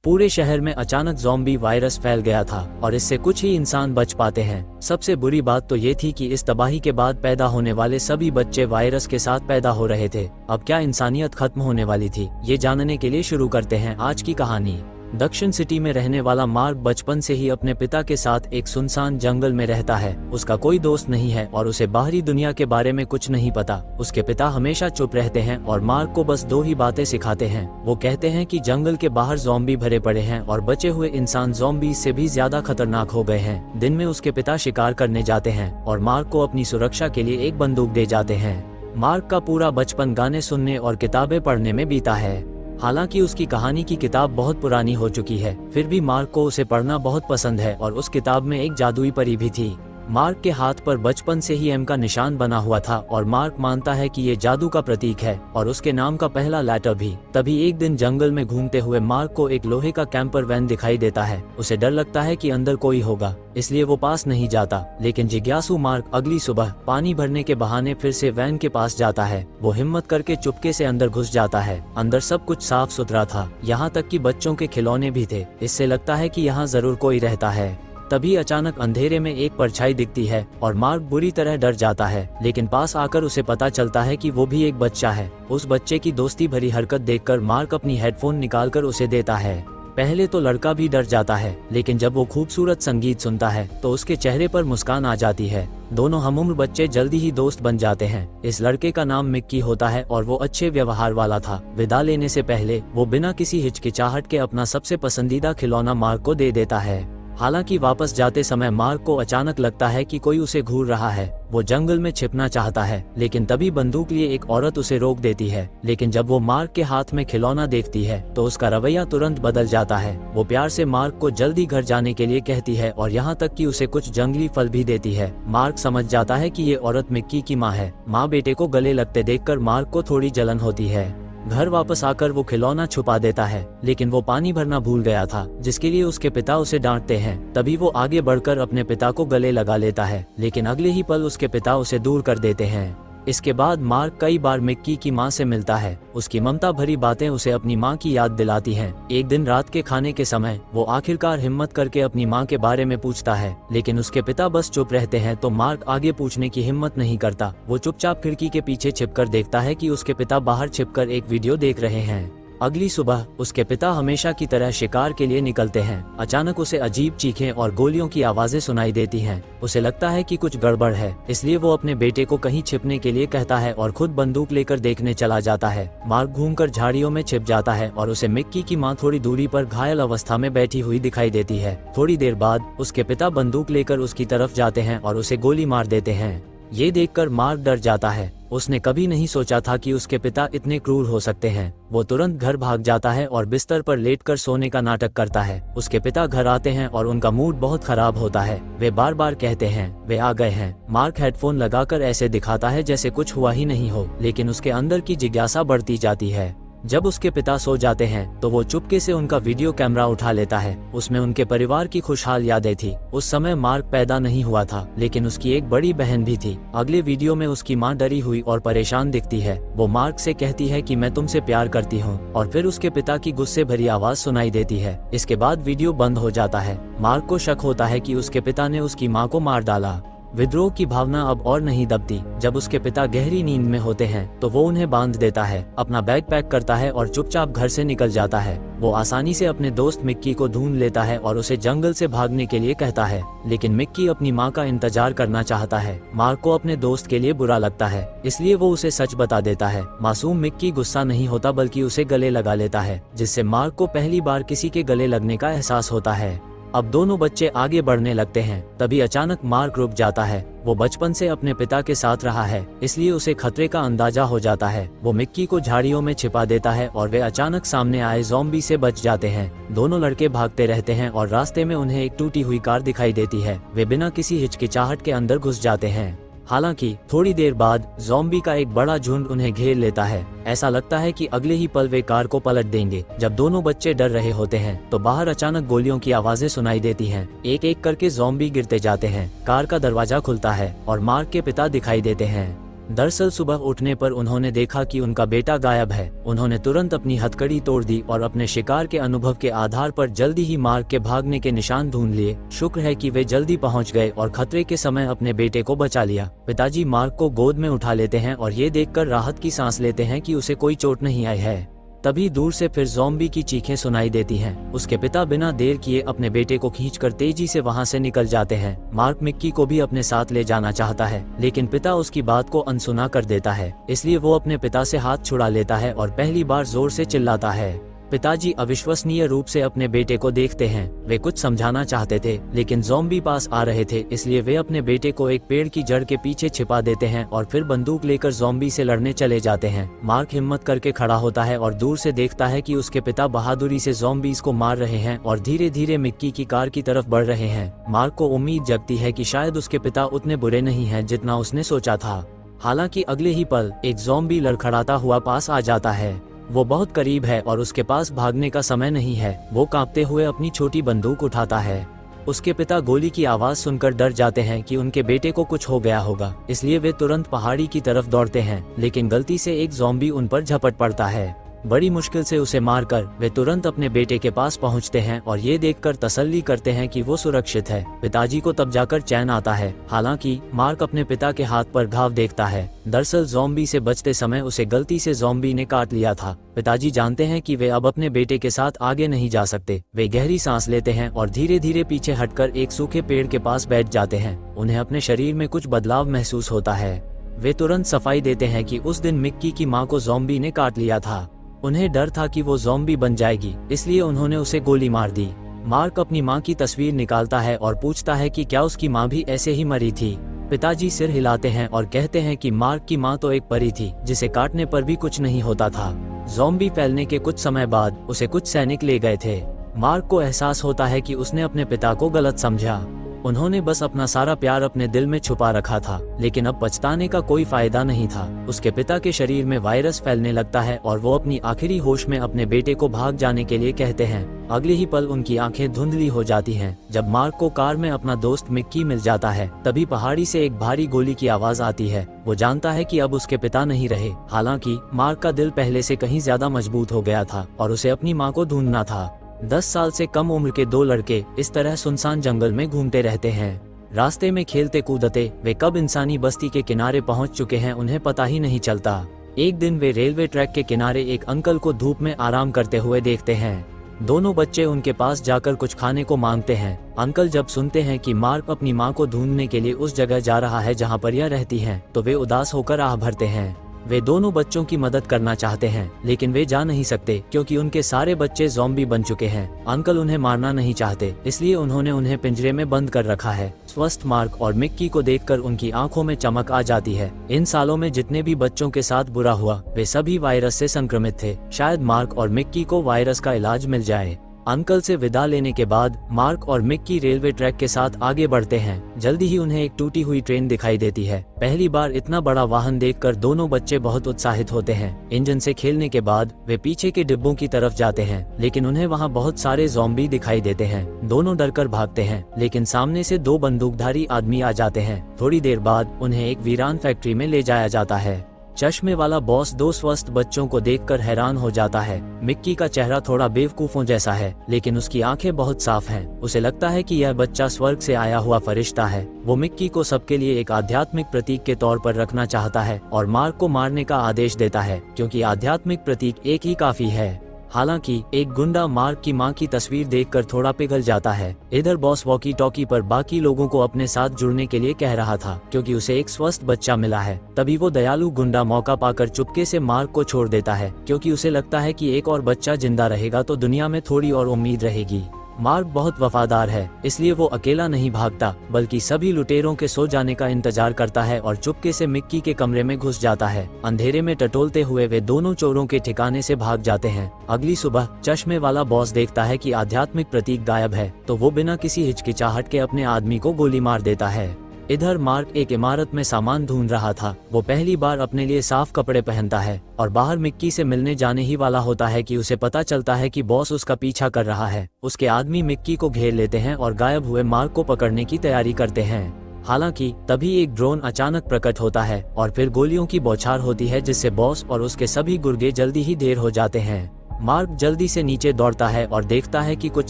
पूरे शहर में अचानक ज़ॉम्बी वायरस फैल गया था और इससे कुछ ही इंसान बच पाते हैं। सबसे बुरी बात तो ये थी कि इस तबाही के बाद पैदा होने वाले सभी बच्चे वायरस के साथ पैदा हो रहे थे। अब क्या इंसानियत खत्म होने वाली थी, ये जानने के लिए शुरू करते हैं आज की कहानी। दक्षिण सिटी में रहने वाला मार्क बचपन से ही अपने पिता के साथ एक सुनसान जंगल में रहता है। उसका कोई दोस्त नहीं है और उसे बाहरी दुनिया के बारे में कुछ नहीं पता। उसके पिता हमेशा चुप रहते हैं और मार्क को बस दो ही बातें सिखाते हैं। वो कहते हैं कि जंगल के बाहर ज़ॉम्बी भरे पड़े हैं और बचे हुए इंसान ज़ॉम्बी से भी ज्यादा खतरनाक हो गए हैं। दिन में उसके पिता शिकार करने जाते हैं और मार्क को अपनी सुरक्षा के लिए एक बंदूक दे जाते हैं। मार्क का पूरा बचपन गाने सुनने और किताबें पढ़ने में बीता है। हालांकि उसकी कहानी की किताब बहुत पुरानी हो चुकी है, फिर भी मार्क को उसे पढ़ना बहुत पसंद है और उस किताब में एक जादुई परी भी थी। मार्क के हाथ पर बचपन से ही एम का निशान बना हुआ था और मार्क मानता है कि ये जादू का प्रतीक है और उसके नाम का पहला लेटर भी। तभी एक दिन जंगल में घूमते हुए मार्क को एक लोहे का कैंपर वैन दिखाई देता है। उसे डर लगता है कि अंदर कोई होगा, इसलिए वो पास नहीं जाता। लेकिन जिज्ञासु मार्क अगली सुबह पानी भरने के बहाने फिर से वैन के पास जाता है। वो हिम्मत करके चुपके से अंदर घुस जाता है। अंदर सब कुछ साफ सुथरा था, यहाँ तक कि बच्चों के खिलौने भी थे। इससे लगता है कि यहाँ जरूर कोई रहता है। तभी अचानक अंधेरे में एक परछाई दिखती है और मार्क बुरी तरह डर जाता है। लेकिन पास आकर उसे पता चलता है कि वो भी एक बच्चा है। उस बच्चे की दोस्ती भरी हरकत देखकर मार्क अपनी हेडफोन निकालकर उसे देता है। पहले तो लड़का भी डर जाता है, लेकिन जब वो खूबसूरत संगीत सुनता है तो उसके चेहरे पर मुस्कान आ जाती है। दोनों हमउम्र बच्चे जल्दी ही दोस्त बन जाते हैं। इस लड़के का नाम मिक्की होता है और वो अच्छे व्यवहार वाला था। विदा लेने से पहले वो बिना किसी हिचकिचाहट के अपना सबसे पसंदीदा खिलौना मार्क को दे देता है। हालांकि वापस जाते समय मार्क को अचानक लगता है कि कोई उसे घूर रहा है। वो जंगल में छिपना चाहता है, लेकिन तभी बंदूक लिए एक औरत उसे रोक देती है। लेकिन जब वो मार्क के हाथ में खिलौना देखती है तो उसका रवैया तुरंत बदल जाता है। वो प्यार से मार्क को जल्दी घर जाने के लिए कहती है और यहाँ तक कि उसे कुछ जंगली फल भी देती है। मार्क समझ जाता है कि ये औरत मिक्की की माँ है। माँ बेटे को गले लगते देखकर मार्क को थोड़ी जलन होती है। घर वापस आकर वो खिलौना छुपा देता है, लेकिन वो पानी भरना भूल गया था, जिसके लिए उसके पिता उसे डांटते हैं। तभी वो आगे बढ़कर अपने पिता को गले लगा लेता है, लेकिन अगले ही पल उसके पिता उसे दूर कर देते हैं। इसके बाद मार्क कई बार मिक्की की मां से मिलता है। उसकी ममता भरी बातें उसे अपनी मां की याद दिलाती हैं। एक दिन रात के खाने के समय वो आखिरकार हिम्मत करके अपनी मां के बारे में पूछता है, लेकिन उसके पिता बस चुप रहते हैं। तो मार्क आगे पूछने की हिम्मत नहीं करता। वो चुपचाप खिड़की के पीछे छिपकर देखता है कि उसके पिता बाहर छिपकर एक वीडियो देख रहे हैं। अगली सुबह उसके पिता हमेशा की तरह शिकार के लिए निकलते हैं। अचानक उसे अजीब चीखें और गोलियों की आवाजें सुनाई देती हैं। उसे लगता है कि कुछ गड़बड़ है, इसलिए वो अपने बेटे को कहीं छिपने के लिए कहता है और खुद बंदूक लेकर देखने चला जाता है। मार्क घूमकर झाड़ियों में छिप जाता है और उसे मिक्की की मां थोड़ी दूरी पर घायल अवस्था में बैठी हुई दिखाई देती है। थोड़ी देर बाद उसके पिता बंदूक लेकर उसकी तरफ जाते हैं और उसे गोली मार देते हैं। ये देखकर मार्क डर जाता है। उसने कभी नहीं सोचा था कि उसके पिता इतने क्रूर हो सकते हैं। वो तुरंत घर भाग जाता है और बिस्तर पर लेटकर सोने का नाटक करता है। उसके पिता घर आते हैं और उनका मूड बहुत खराब होता है। वे बार बार कहते हैं वे आ गए हैं। मार्क हेडफोन लगाकर ऐसे दिखाता है जैसे कुछ हुआ ही नहीं हो, लेकिन उसके अंदर की जिज्ञासा बढ़ती जाती है। जब उसके पिता सो जाते हैं तो वो चुपके से उनका वीडियो कैमरा उठा लेता है। उसमें उनके परिवार की खुशहाल यादें थी। उस समय मार्क पैदा नहीं हुआ था, लेकिन उसकी एक बड़ी बहन भी थी। अगले वीडियो में उसकी मां डरी हुई और परेशान दिखती है। वो मार्क से कहती है कि मैं तुमसे प्यार करती हूँ, और फिर उसके पिता की गुस्से भरी आवाज सुनाई देती है। इसके बाद वीडियो बंद हो जाता है। मार्क को शक होता है कि उसके पिता ने उसकी माँ को मार डाला। विद्रोह की भावना अब और नहीं दबती। जब उसके पिता गहरी नींद में होते हैं तो वो उन्हें बांध देता है, अपना बैग पैक करता है और चुपचाप घर से निकल जाता है। वो आसानी से अपने दोस्त मिक्की को ढूंढ लेता है और उसे जंगल से भागने के लिए कहता है, लेकिन मिक्की अपनी माँ का इंतजार करना चाहता है। मार्क को अपने दोस्त के लिए बुरा लगता है, इसलिए वो उसे सच बता देता है। मासूम मिक्की गुस्सा नहीं होता, बल्कि उसे गले लगा लेता है, जिससे मार्क को पहली बार किसी के गले लगने का एहसास होता है। अब दोनों बच्चे आगे बढ़ने लगते हैं। तभी अचानक मार्क रुक जाता है। वो बचपन से अपने पिता के साथ रहा है, इसलिए उसे खतरे का अंदाजा हो जाता है। वो मिक्की को झाड़ियों में छिपा देता है और वे अचानक सामने आए ज़ॉम्बी से बच जाते हैं। दोनों लड़के भागते रहते हैं और रास्ते में उन्हें एक टूटी हुई कार दिखाई देती है। वे बिना किसी हिचकिचाहट के अंदर घुस जाते हैं। हालांकि थोड़ी देर बाद ज़ॉम्बी का एक बड़ा झुंड उन्हें घेर लेता है। ऐसा लगता है कि अगले ही पल वे कार को पलट देंगे। जब दोनों बच्चे डर रहे होते हैं तो बाहर अचानक गोलियों की आवाजें सुनाई देती हैं। एक एक करके ज़ॉम्बी गिरते जाते हैं। कार का दरवाजा खुलता है और मार्क के पिता दिखाई देते हैं। दरअसल सुबह उठने पर उन्होंने देखा कि उनका बेटा गायब है। उन्होंने तुरंत अपनी हथकड़ी तोड़ दी और अपने शिकार के अनुभव के आधार पर जल्दी ही मार्क के भागने के निशान ढूंढ लिए। शुक्र है कि वे जल्दी पहुंच गए और खतरे के समय अपने बेटे को बचा लिया। पिताजी मार्क को गोद में उठा लेते हैं और ये देखकर राहत की सांस लेते हैं कि उसे कोई चोट नहीं आई है। तभी दूर से फिर ज़ॉम्बी की चीखें सुनाई देती हैं। उसके पिता बिना देर किए अपने बेटे को खींचकर तेजी से वहां से निकल जाते हैं। मार्क मिक्की को भी अपने साथ ले जाना चाहता है, लेकिन पिता उसकी बात को अनसुना कर देता है। इसलिए वो अपने पिता से हाथ छुड़ा लेता है और पहली बार जोर से चिल्लाता है। पिताजी अविश्वसनीय रूप से अपने बेटे को देखते हैं। वे कुछ समझाना चाहते थे, लेकिन ज़ॉम्बी पास आ रहे थे, इसलिए वे अपने बेटे को एक पेड़ की जड़ के पीछे छिपा देते हैं और फिर बंदूक लेकर ज़ॉम्बी से लड़ने चले जाते हैं। मार्क हिम्मत करके खड़ा होता है और दूर से देखता है कि उसके पिता बहादुरी से ज़ॉम्बीज़ को मार रहे हैं और धीरे धीरे मिक्की की कार की तरफ बढ़ रहे हैं। मार्क को उम्मीद जगती है कि शायद उसके पिता उतने बुरे नहीं हैं जितना उसने सोचा था। हालांकि अगले ही पल एक ज़ॉम्बी लड़खड़ाता हुआ पास आ जाता है। वो बहुत करीब है और उसके पास भागने का समय नहीं है। वो कांपते हुए अपनी छोटी बंदूक उठाता है। उसके पिता गोली की आवाज सुनकर डर जाते हैं कि उनके बेटे को कुछ हो गया होगा, इसलिए वे तुरंत पहाड़ी की तरफ दौड़ते हैं, लेकिन गलती से एक ज़ॉम्बी उन पर झपट पड़ता है। बड़ी मुश्किल से उसे मारकर वे तुरंत अपने बेटे के पास पहुंचते हैं और ये देखकर तसल्ली करते हैं कि वो सुरक्षित है। पिताजी को तब जाकर चैन आता है। हालांकि मार्क अपने पिता के हाथ पर घाव देखता है। दरअसल ज़ॉम्बी से बचते समय उसे गलती से ज़ॉम्बी ने काट लिया था। पिताजी जानते हैं कि वे अब अपने बेटे के साथ आगे नहीं जा सकते। वे गहरी सांस लेते हैं और धीरे धीरे पीछे हटकर एक सूखे पेड़ के पास बैठ जाते हैं। उन्हें अपने शरीर में कुछ बदलाव महसूस होता है। वे तुरंत सफाई देते हैं कि उस दिन मिक्की की माँ को ज़ॉम्बी ने काट लिया था। उन्हें डर था कि वो ज़ॉम्बी बन जाएगी, इसलिए उन्होंने उसे गोली मार दी। मार्क अपनी माँ की तस्वीर निकालता है और पूछता है कि क्या उसकी माँ भी ऐसे ही मरी थी। पिताजी सिर हिलाते हैं और कहते हैं कि मार्क की माँ तो एक परी थी, जिसे काटने पर भी कुछ नहीं होता था। ज़ॉम्बी फैलने के कुछ समय बाद उसे कुछ सैनिक ले गए थे। मार्क को एहसास होता है कि उसने अपने पिता को गलत समझा। उन्होंने बस अपना सारा प्यार अपने दिल में छुपा रखा था, लेकिन अब पछताने का कोई फायदा नहीं था। उसके पिता के शरीर में वायरस फैलने लगता है और वो अपनी आखिरी होश में अपने बेटे को भाग जाने के लिए कहते हैं। अगले ही पल उनकी आंखें धुंधली हो जाती हैं। जब मार्क को कार में अपना दोस्त मिक्की मिल जाता है, तभी पहाड़ी से एक भारी गोली की आवाज आती है। वो जानता है कि अब उसके पिता नहीं रहे। हालांकि मार्क का दिल पहले से कहीं ज्यादा मजबूत हो गया था और उसे अपनी माँ को ढूंढना था। 10 साल से कम उम्र के दो लड़के इस तरह सुनसान जंगल में घूमते रहते हैं। रास्ते में खेलते कूदते वे कब इंसानी बस्ती के किनारे पहुंच चुके हैं उन्हें पता ही नहीं चलता। एक दिन वे रेलवे ट्रैक के किनारे एक अंकल को धूप में आराम करते हुए देखते हैं। दोनों बच्चे उनके पास जाकर कुछ खाने को मांगते हैं। अंकल जब सुनते हैं कि मार्क अपनी माँ को ढूंढने के लिए उस जगह जा रहा है जहाँ पर यह रहती हैं, तो वे उदास होकर आह भरते हैं। वे दोनों बच्चों की मदद करना चाहते हैं, लेकिन वे जा नहीं सकते क्योंकि उनके सारे बच्चे ज़ॉम्बी बन चुके हैं। अंकल उन्हें मारना नहीं चाहते, इसलिए उन्होंने उन्हें पिंजरे में बंद कर रखा है। स्वस्थ मार्क और मिक्की को देखकर उनकी आंखों में चमक आ जाती है। इन सालों में जितने भी बच्चों के साथ बुरा हुआ, वे सभी वायरस से संक्रमित थे। शायद मार्क और मिक्की को वायरस का इलाज मिल जाए। अंकल से विदा लेने के बाद मार्क और मिक्की रेलवे ट्रैक के साथ आगे बढ़ते हैं। जल्दी ही उन्हें एक टूटी हुई ट्रेन दिखाई देती है। पहली बार इतना बड़ा वाहन देखकर दोनों बच्चे बहुत उत्साहित होते हैं। इंजन से खेलने के बाद वे पीछे के डिब्बों की तरफ जाते हैं, लेकिन उन्हें वहां बहुत सारे ज़ॉम्बी दिखाई देते हैं। दोनों डरकर भागते हैं, लेकिन सामने से 2 बंदूकधारी आदमी आ जाते हैं। थोड़ी देर बाद उन्हें एक वीरान फैक्ट्री में ले जाया जाता है। चश्मे वाला बॉस 2 स्वस्थ बच्चों को देखकर हैरान हो जाता है। मिक्की का चेहरा थोड़ा बेवकूफों जैसा है, लेकिन उसकी आंखें बहुत साफ हैं। उसे लगता है कि यह बच्चा स्वर्ग से आया हुआ फरिश्ता है। वो मिक्की को सबके लिए एक आध्यात्मिक प्रतीक के तौर पर रखना चाहता है और मार्क को मारने का आदेश देता है, क्योंकि आध्यात्मिक प्रतीक एक ही काफी है। हालांकि एक गुंडा मार्क की मां की तस्वीर देखकर थोड़ा पिघल जाता है। इधर बॉस वॉकी टॉकी पर बाकी लोगों को अपने साथ जुड़ने के लिए कह रहा था, क्योंकि उसे एक स्वस्थ बच्चा मिला है। तभी वो दयालु गुंडा मौका पाकर चुपके से मार्क को छोड़ देता है, क्योंकि उसे लगता है कि एक और बच्चा जिंदा रहेगा तो दुनिया में थोड़ी और उम्मीद रहेगी। मार्क बहुत वफादार है, इसलिए वो अकेला नहीं भागता, बल्कि सभी लुटेरों के सो जाने का इंतजार करता है और चुपके से मिक्की के कमरे में घुस जाता है। अंधेरे में टटोलते हुए वे दोनों चोरों के ठिकाने से भाग जाते हैं। अगली सुबह चश्मे वाला बॉस देखता है कि आध्यात्मिक प्रतीक गायब है, तो वो बिना किसी हिचकिचाहट के अपने आदमी को गोली मार देता है। इधर मार्क एक इमारत में सामान ढूंढ रहा था। वो पहली बार अपने लिए साफ कपड़े पहनता है और बाहर मिक्की से मिलने जाने ही वाला होता है कि उसे पता चलता है कि बॉस उसका पीछा कर रहा है। उसके आदमी मिक्की को घेर लेते हैं और गायब हुए मार्क को पकड़ने की तैयारी करते हैं। हालांकि तभी एक ड्रोन अचानक प्रकट होता है और फिर गोलियों की बौछार होती है, जिससे बॉस और उसके सभी गुर्गे जल्दी ही ढेर हो जाते हैं। मार्क जल्दी से नीचे दौड़ता है और देखता है कि कुछ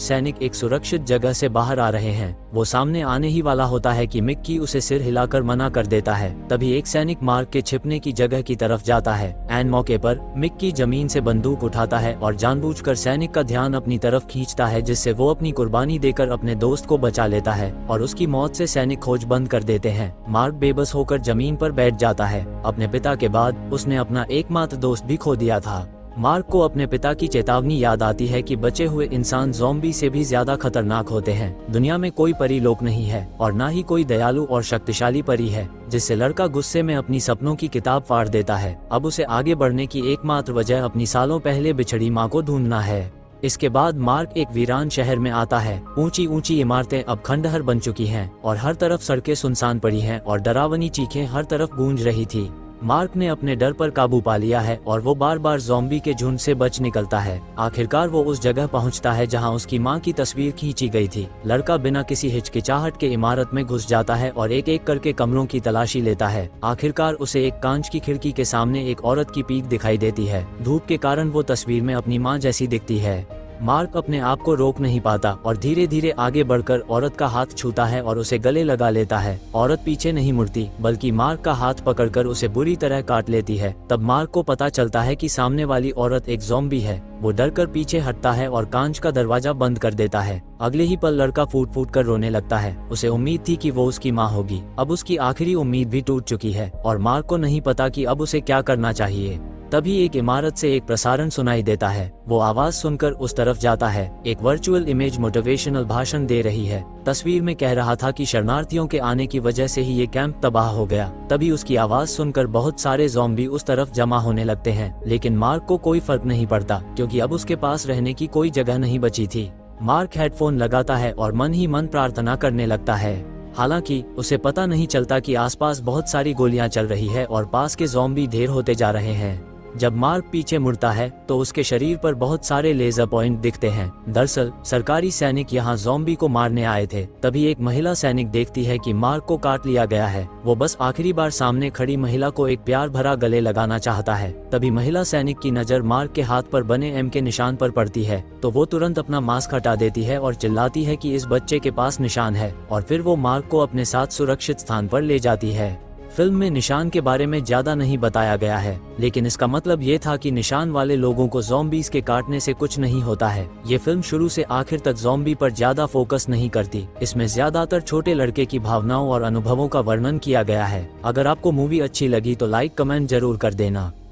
सैनिक एक सुरक्षित जगह से बाहर आ रहे हैं। वो सामने आने ही वाला होता है कि मिक्की उसे सिर हिलाकर मना कर देता है। तभी एक सैनिक मार्क के छिपने की जगह की तरफ जाता है। एन मौके पर मिक्की जमीन से बंदूक उठाता है और जानबूझकर सैनिक का ध्यान अपनी तरफ खींचता है, जिससे वो अपनी कुर्बानी देकर अपने दोस्त को बचा लेता है और उसकी मौत से सैनिक खोज बंद कर देते हैं। मार्क बेबस होकर जमीन पर बैठ जाता है। अपने पिता के बाद उसने अपना एकमात्र दोस्त भी खो दिया था। मार्क को अपने पिता की चेतावनी याद आती है कि बचे हुए इंसान ज़ॉम्बी से भी ज्यादा खतरनाक होते हैं। दुनिया में कोई परी लोक नहीं है और ना ही कोई दयालु और शक्तिशाली परी है। जिससे लड़का गुस्से में अपनी सपनों की किताब फाड़ देता है। अब उसे आगे बढ़ने की एकमात्र वजह अपनी सालों पहले बिछड़ी माँ को ढूंढना है। इसके बाद मार्क एक वीरान शहर में आता है। ऊंची ऊंची इमारतें अब खंडहर बन चुकी हैं और हर तरफ सड़कें सुनसान पड़ी हैं और डरावनी चीखें हर तरफ गूंज रही थी। मार्क ने अपने डर पर काबू पा लिया है और वो बार बार ज़ॉम्बी के झुंड से बच निकलता है। आखिरकार वो उस जगह पहुंचता है जहां उसकी मां की तस्वीर खींची गई थी। लड़का बिना किसी हिचकिचाहट के इमारत में घुस जाता है और एक एक करके कमरों की तलाशी लेता है। आखिरकार उसे एक कांच की खिड़की के सामने एक औरत की पीठ दिखाई देती है। धूप के कारण वो तस्वीर में अपनी माँ जैसी दिखती है। मार्क अपने आप को रोक नहीं पाता और धीरे धीरे आगे बढ़कर औरत का हाथ छूता है और उसे गले लगा लेता है। औरत पीछे नहीं मुड़ती बल्कि मार्क का हाथ पकड़कर उसे बुरी तरह काट लेती है। तब मार्क को पता चलता है कि सामने वाली औरत एक ज़ॉम्बी है। वो डरकर पीछे हटता है और कांच का दरवाजा बंद कर देता है। अगले ही पल लड़का फूट फूट कर रोने लगता है। उसे उम्मीद थी कि वो उसकी माँ होगी। अब उसकी आखिरी उम्मीद भी टूट चुकी है और मार्क को नहीं पता कि अब उसे क्या करना चाहिए। तभी एक इमारत से एक प्रसारण सुनाई देता है। वो आवाज सुनकर उस तरफ जाता है। एक वर्चुअल इमेज मोटिवेशनल भाषण दे रही है। तस्वीर में कह रहा था कि शरणार्थियों के आने की वजह से ही ये कैंप तबाह हो गया। तभी उसकी आवाज सुनकर बहुत सारे ज़ॉम्बी उस तरफ जमा होने लगते हैं, लेकिन मार्क को कोई फर्क नहीं पड़ता क्योंकि अब उसके पास रहने की कोई जगह नहीं बची थी। मार्क हेडफोन लगाता है और मन ही मन प्रार्थना करने लगता है। हालांकि उसे पता नहीं चलता कि आसपास बहुत सारी गोलियां चल रही है और पास के ज़ॉम्बी ढेर होते जा रहे हैं। जब मार्क पीछे मुड़ता है तो उसके शरीर पर बहुत सारे लेजर पॉइंट दिखते हैं। दरअसल सरकारी सैनिक यहाँ ज़ॉम्बी को मारने आए थे। तभी एक महिला सैनिक देखती है कि मार्क को काट लिया गया है। वो बस आखिरी बार सामने खड़ी महिला को एक प्यार भरा गले लगाना चाहता है। तभी महिला सैनिक की नजर मार्क के हाथ पर बने एम के निशान पर पड़ती है तो वो तुरंत अपना मास्क हटा देती है और चिल्लाती है कि इस बच्चे के पास निशान है, और फिर वो मार्क को अपने साथ सुरक्षित स्थान पर ले जाती है। फिल्म में निशान के बारे में ज्यादा नहीं बताया गया है, लेकिन इसका मतलब ये था कि निशान वाले लोगों को ज़ॉम्बीज़ के काटने से कुछ नहीं होता है। ये फिल्म शुरू से आखिर तक ज़ॉम्बी पर ज्यादा फोकस नहीं करती। इसमें ज्यादातर छोटे लड़के की भावनाओं और अनुभवों का वर्णन किया गया है। अगर आपको मूवी अच्छी लगी तो लाइक कमेंट जरूर कर देना।